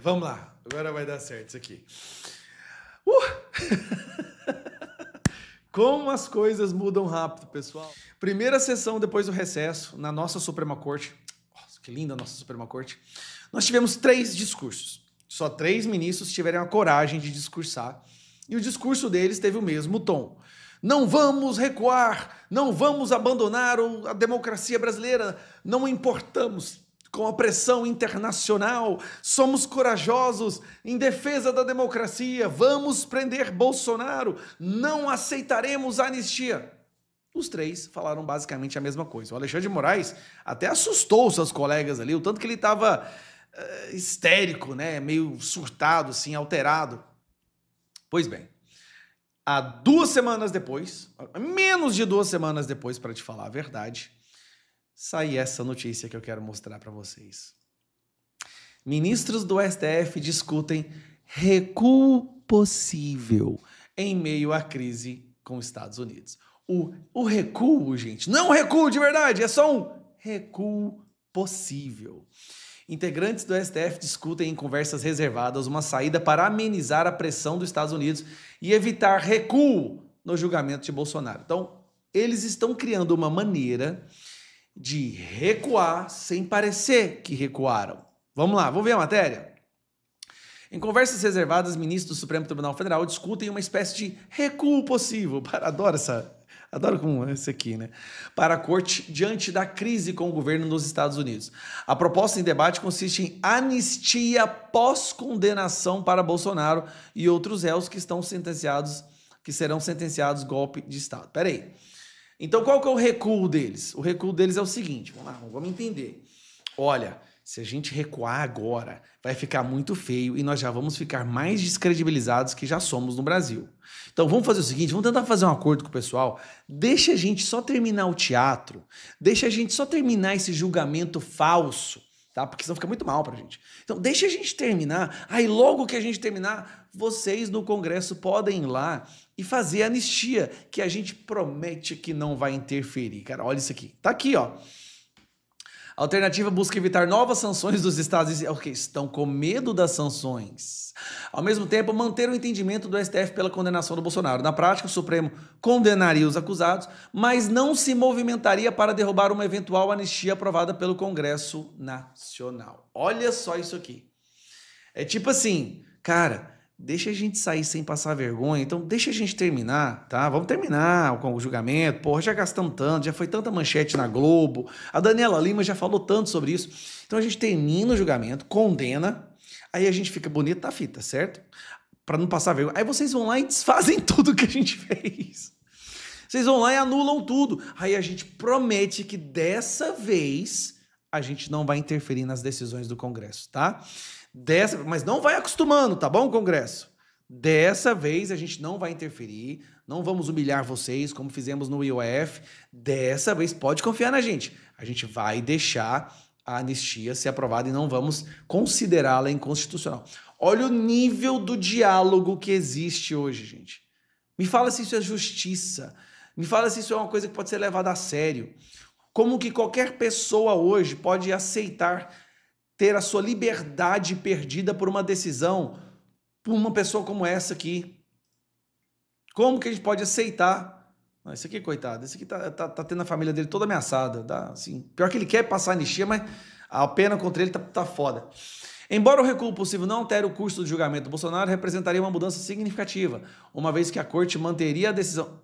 Vamos lá. Agora vai dar certo isso aqui. Uh! Como as coisas mudam rápido, pessoal. Primeira sessão depois do recesso, na nossa Suprema Corte. Nossa, que linda a nossa Suprema Corte. Nós tivemos 3 discursos. Só 3 ministros tiveram a coragem de discursar. E o discurso deles teve o mesmo tom. Não vamos recuar, não vamos abandonar a democracia brasileira, não importamos com a pressão internacional, somos corajosos em defesa da democracia, vamos prender Bolsonaro, não aceitaremos a anistia. Os 3 falaram basicamente a mesma coisa. O Alexandre de Moraes até assustou seus colegas ali, o tanto que ele estava histérico, né, meio surtado, assim, alterado. Pois bem, há 2 semanas depois, menos de 2 semanas depois, para te falar a verdade, sai essa notícia que eu quero mostrar para vocês. Ministros do STF discutem recuo possível em meio à crise com os Estados Unidos. O recuo, gente, não é um recuo de verdade, é só um recuo possível. Integrantes do STF discutem em conversas reservadas uma saída para amenizar a pressão dos Estados Unidos e evitar recuo no julgamento de Bolsonaro. Então, eles estão criando uma maneira de recuar sem parecer que recuaram. Vamos lá, vamos ver a matéria? Em conversas reservadas, ministros do Supremo Tribunal Federal discutem uma espécie de recuo possível. Adoro como esse aqui, né? Para a corte diante da crise com o governo dos Estados Unidos. A proposta em debate consiste em anistia pós-condenação para Bolsonaro e outros réus que serão sentenciados golpe de Estado. Peraí. Então, qual que é o recuo deles? O recuo deles é o seguinte, vamos entender. Olha, se a gente recuar agora, vai ficar muito feio e nós já vamos ficar mais descredibilizados que já somos no Brasil. Então, vamos fazer o seguinte, vamos tentar fazer um acordo com o pessoal, deixa a gente só terminar o teatro, deixa a gente só terminar esse julgamento falso, tá? Porque senão fica muito mal pra gente. Então, deixa a gente terminar, aí logo que a gente terminar, vocês no Congresso podem ir lá e fazer a anistia, que a gente promete que não vai interferir. Cara, olha isso aqui. Tá aqui, ó. A alternativa busca evitar novas sanções dos estados que estão com medo das sanções. Ao mesmo tempo, manter o entendimento do STF pela condenação do Bolsonaro. Na prática, o Supremo condenaria os acusados, mas não se movimentaria para derrubar uma eventual anistia aprovada pelo Congresso Nacional. Olha só isso aqui. É tipo assim, cara, deixa a gente sair sem passar vergonha, então deixa a gente terminar, tá? Vamos terminar com o julgamento, porra, já gastamos tanto, já foi tanta manchete na Globo, a Daniela Lima já falou tanto sobre isso. Então a gente termina o julgamento, condena, aí a gente fica bonito na fita, certo? Para não passar vergonha. Aí vocês vão lá e desfazem tudo que a gente fez. Vocês vão lá e anulam tudo. Aí a gente promete que dessa vez a gente não vai interferir nas decisões do Congresso, tá? Mas não vai acostumando, tá bom, Congresso? Dessa vez a gente não vai interferir, não vamos humilhar vocês como fizemos no IOF. Dessa vez pode confiar na gente. A gente vai deixar a anistia ser aprovada e não vamos considerá-la inconstitucional. Olha o nível do diálogo que existe hoje, gente. Me fala se isso é justiça. Me fala se isso é uma coisa que pode ser levada a sério. Como que qualquer pessoa hoje pode aceitar ter a sua liberdade perdida por uma decisão, por uma pessoa como essa aqui? Como que a gente pode aceitar? Esse aqui, coitado, esse aqui tá tendo a família dele toda ameaçada. Tá, assim, pior que ele quer passar anistia, mas a pena contra ele tá foda. Embora o recuo possível não altere o custo do julgamento do Bolsonaro, representaria uma mudança significativa, uma vez que a Corte manteria a decisão,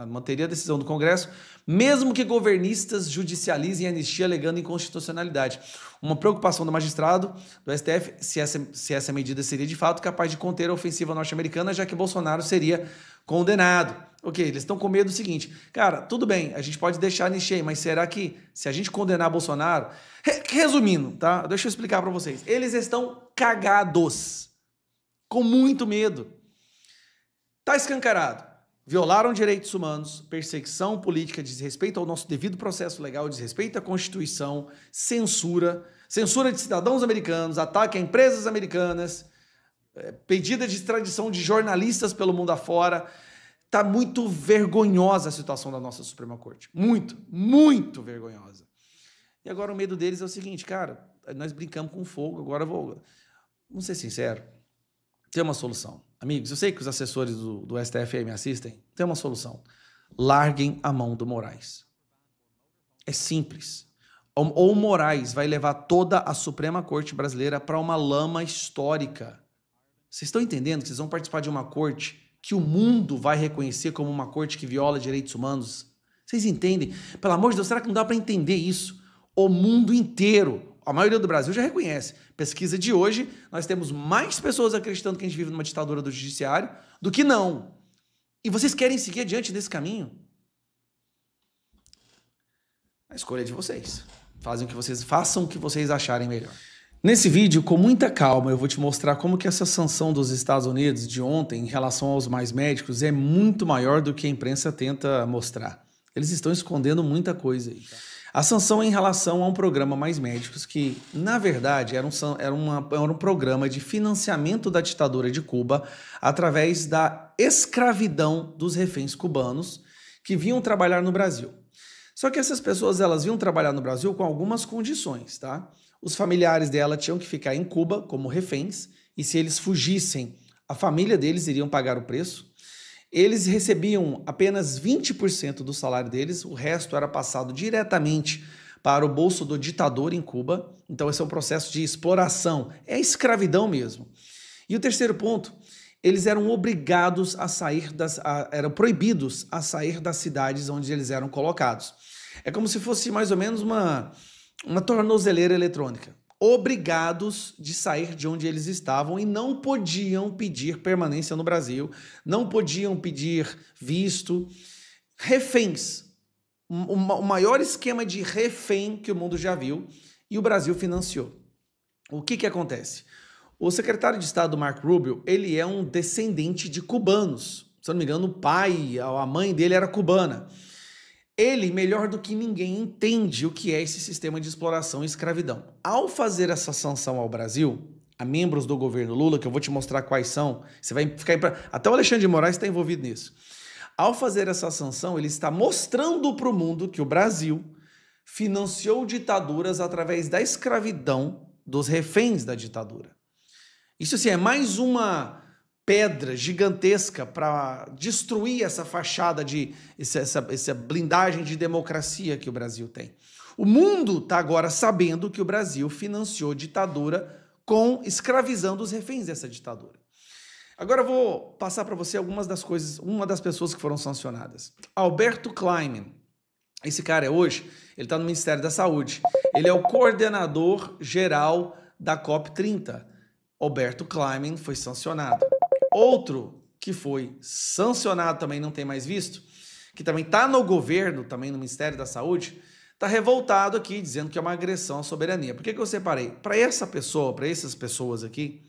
manteria a decisão do Congresso, mesmo que governistas judicializem a anistia alegando inconstitucionalidade. Uma preocupação do magistrado do STF se essa medida seria de fato capaz de conter a ofensiva norte-americana, já que Bolsonaro seria condenado. Ok, eles estão com medo do seguinte, cara, tudo bem, a gente pode deixar a anistia aí, mas será que se a gente condenar Bolsonaro... Resumindo, tá? Deixa eu explicar para vocês. Eles estão cagados, com muito medo. Tá escancarado. Violaram direitos humanos, perseguição política, desrespeito ao nosso devido processo legal, desrespeito à Constituição, censura de cidadãos americanos, ataque a empresas americanas, pedida de extradição de jornalistas pelo mundo afora. Tá muito vergonhosa a situação da nossa Suprema Corte. Muito, muito vergonhosa. E agora o medo deles é o seguinte, cara, nós brincamos com fogo, agora vamos ser sinceros, tem uma solução. Amigos, eu sei que os assessores do STF aí me assistem, tem uma solução. Larguem a mão do Moraes. É simples. Ou o Moraes vai levar toda a Suprema Corte brasileira para uma lama histórica. Vocês estão entendendo que vocês vão participar de uma corte que o mundo vai reconhecer como uma corte que viola direitos humanos? Vocês entendem? Pelo amor de Deus, será que não dá para entender isso? O mundo inteiro, a maioria do Brasil já reconhece. Pesquisa de hoje, nós temos mais pessoas acreditando que a gente vive numa ditadura do judiciário do que não. E vocês querem seguir adiante nesse caminho? A escolha é de vocês. Façam o que vocês acharem melhor. Nesse vídeo, com muita calma, eu vou te mostrar como que essa sanção dos Estados Unidos de ontem em relação aos mais médicos é muito maior do que a imprensa tenta mostrar. Eles estão escondendo muita coisa aí. A sanção é em relação a um programa Mais Médicos que, na verdade, era um programa de financiamento da ditadura de Cuba através da escravidão dos reféns cubanos que vinham trabalhar no Brasil. Só que essas pessoas, elas vinham trabalhar no Brasil com algumas condições, tá? Os familiares dela tinham que ficar em Cuba como reféns e se eles fugissem, a família deles iriam pagar o preço. Eles recebiam apenas 20% do salário deles, o resto era passado diretamente para o bolso do ditador em Cuba. Então esse é um processo de exploração, é escravidão mesmo. E o terceiro ponto, eles eram obrigados a sair eram proibidos a sair das cidades onde eles eram colocados. É como se fosse mais ou menos uma tornozeleira eletrônica. Obrigados de sair de onde eles estavam e não podiam pedir permanência no Brasil, não podiam pedir visto. Reféns, o maior esquema de refém que o mundo já viu e o Brasil financiou. O que acontece? O secretário de Estado, Marco Rubio, ele é um descendente de cubanos. Se eu não me engano, o pai, a mãe dele era cubana. Ele, melhor do que ninguém, entende o que é esse sistema de exploração e escravidão. Ao fazer essa sanção ao Brasil, a membros do governo Lula, que eu vou te mostrar quais são, você vai ficar... Até o Alexandre de Moraes está envolvido nisso. Ao fazer essa sanção, ele está mostrando para o mundo que o Brasil financiou ditaduras através da escravidão dos reféns da ditadura. Isso, assim, é mais uma pedra gigantesca para destruir essa fachada essa blindagem de democracia que o Brasil tem. O mundo está agora sabendo que o Brasil financiou ditadura escravizando os reféns dessa ditadura. Agora eu vou passar para você algumas das coisas, uma das pessoas que foram sancionadas. Alberto Kleiman. Esse cara ele está no Ministério da Saúde. Ele é o coordenador geral da COP30. Alberto Kleiman foi sancionado. Outro que foi sancionado, também não tem mais visto, que também está no governo, também no Ministério da Saúde, está revoltado aqui, dizendo que é uma agressão à soberania. Por que eu separei? Para essas pessoas aqui,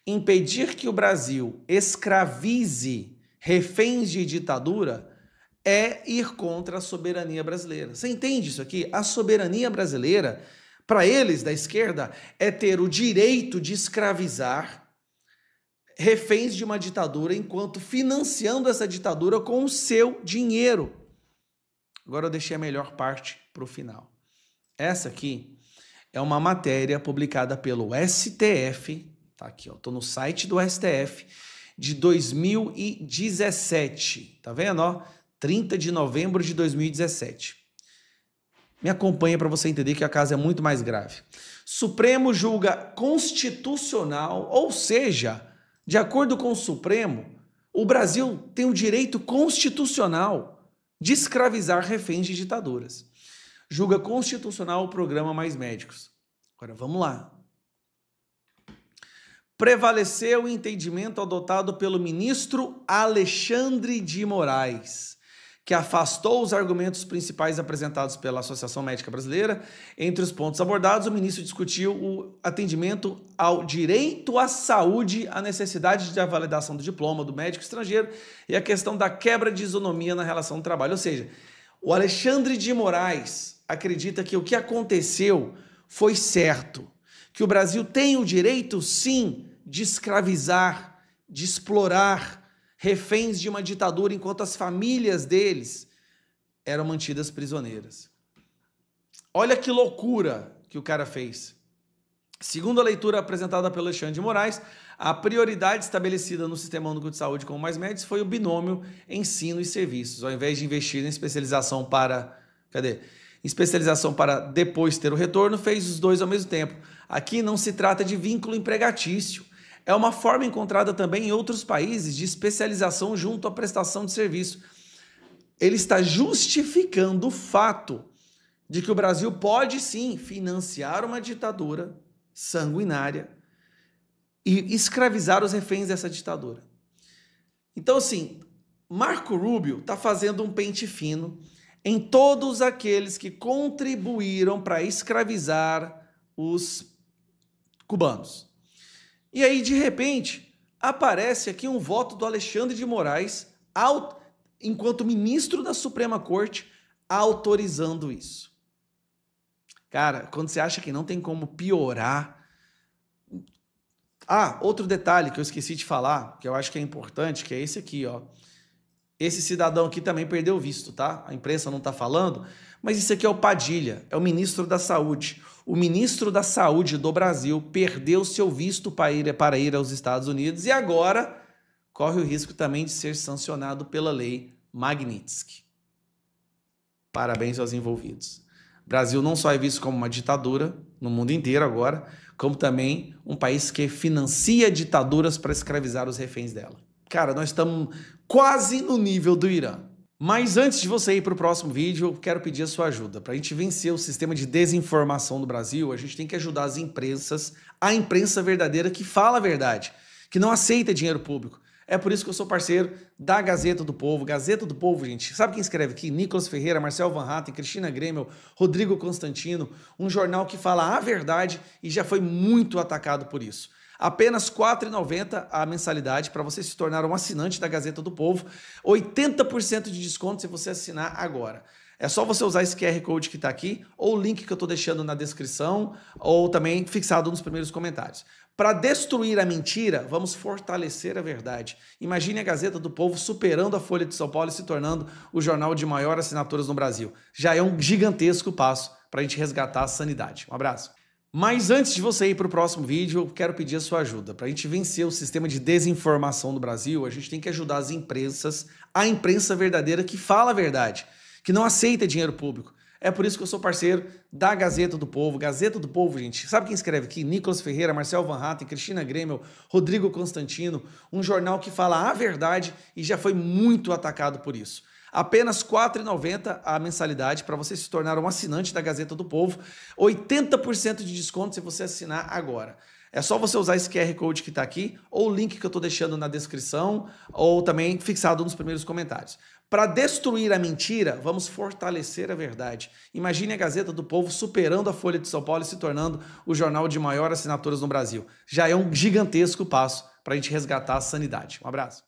impedir que o Brasil escravize reféns de ditadura é ir contra a soberania brasileira. Você entende isso aqui? A soberania brasileira, para eles da esquerda, é ter o direito de escravizar reféns de uma ditadura enquanto financiando essa ditadura com o seu dinheiro. Agora eu deixei a melhor parte para o final. Essa aqui é uma matéria publicada pelo STF, tá aqui, ó, tô no site do STF, de 2017, tá vendo, ó? 30 de novembro de 2017. Me acompanha para você entender que a casa é muito mais grave. Supremo julga constitucional, ou seja, de acordo com o Supremo, o Brasil tem o direito constitucional de escravizar reféns de ditaduras. Julga constitucional o programa Mais Médicos. Agora vamos lá. Prevaleceu o entendimento adotado pelo ministro Alexandre de Moraes, que afastou os argumentos principais apresentados pela Associação Médica Brasileira. Entre os pontos abordados, o ministro discutiu o atendimento ao direito à saúde, a necessidade de validação do diploma do médico estrangeiro e a questão da quebra de isonomia na relação do trabalho. Ou seja, o Alexandre de Moraes acredita que o que aconteceu foi certo, que o Brasil tem o direito, sim, de escravizar, de explorar reféns de uma ditadura enquanto as famílias deles eram mantidas prisioneiras. Olha que loucura que o cara fez. Segundo a leitura apresentada pelo Alexandre de Moraes, a prioridade estabelecida no Sistema Único de Saúde com o Mais Médicos foi o binômio ensino e serviços, ao invés de investir em especialização para... especialização para depois ter o retorno, fez os dois ao mesmo tempo. Aqui não se trata de vínculo empregatício. É uma forma encontrada também em outros países de especialização junto à prestação de serviço. Ele está justificando o fato de que o Brasil pode sim financiar uma ditadura sanguinária e escravizar os reféns dessa ditadura. Então, assim, Marco Rubio está fazendo um pente fino em todos aqueles que contribuíram para escravizar os cubanos. E aí, de repente, aparece aqui um voto do Alexandre de Moraes, enquanto ministro da Suprema Corte, autorizando isso. Cara, quando você acha que não tem como piorar... Ah, outro detalhe que eu esqueci de falar, que eu acho que é importante, que é esse aqui, ó. Esse cidadão aqui também perdeu o visto, tá? A imprensa não tá falando, mas isso aqui é o Padilha, é o ministro da Saúde. O ministro da Saúde do Brasil perdeu seu visto para ir aos Estados Unidos e agora corre o risco também de ser sancionado pela lei Magnitsky. Parabéns aos envolvidos. O Brasil não só é visto como uma ditadura no mundo inteiro agora, como também um país que financia ditaduras para escravizar os reféns dela. Cara, nós estamos quase no nível do Irã. Mas antes de você ir para o próximo vídeo, eu quero pedir a sua ajuda. Para a gente vencer o sistema de desinformação do Brasil, a gente tem que ajudar as imprensas, a imprensa verdadeira que fala a verdade, que não aceita dinheiro público. É por isso que eu sou parceiro da Gazeta do Povo. Gazeta do Povo, gente, sabe quem escreve aqui? Nicolas Ferreira, Marcel Van Hatten, Cristina Grêmio, Rodrigo Constantino, um jornal que fala a verdade e já foi muito atacado por isso. Apenas R$ 4,90 a mensalidade para você se tornar um assinante da Gazeta do Povo. 80% de desconto se você assinar agora. É só você usar esse QR Code que está aqui, ou o link que eu estou deixando na descrição, ou também fixado nos primeiros comentários. Para destruir a mentira, vamos fortalecer a verdade. Imagine a Gazeta do Povo superando a Folha de São Paulo e se tornando o jornal de maior assinaturas no Brasil. Já é um gigantesco passo para a gente resgatar a sanidade. Um abraço. Mas antes de você ir para o próximo vídeo, eu quero pedir a sua ajuda. Para a gente vencer o sistema de desinformação do Brasil, a gente tem que ajudar as imprensas, a imprensa verdadeira que fala a verdade, que não aceita dinheiro público. É por isso que eu sou parceiro da Gazeta do Povo. Gazeta do Povo, gente, sabe quem escreve aqui? Nicolas Ferreira, Marcel Van Hatten, Cristina Grêmio, Rodrigo Constantino, um jornal que fala a verdade e já foi muito atacado por isso. Apenas R$ 4,90 a mensalidade para você se tornar um assinante da Gazeta do Povo. 80% de desconto se você assinar agora. É só você usar esse QR Code que está aqui, ou o link que eu estou deixando na descrição, ou também fixado nos primeiros comentários. Para destruir a mentira, vamos fortalecer a verdade. Imagine a Gazeta do Povo superando a Folha de São Paulo e se tornando o jornal de maior assinaturas no Brasil. Já é um gigantesco passo para a gente resgatar a sanidade. Um abraço.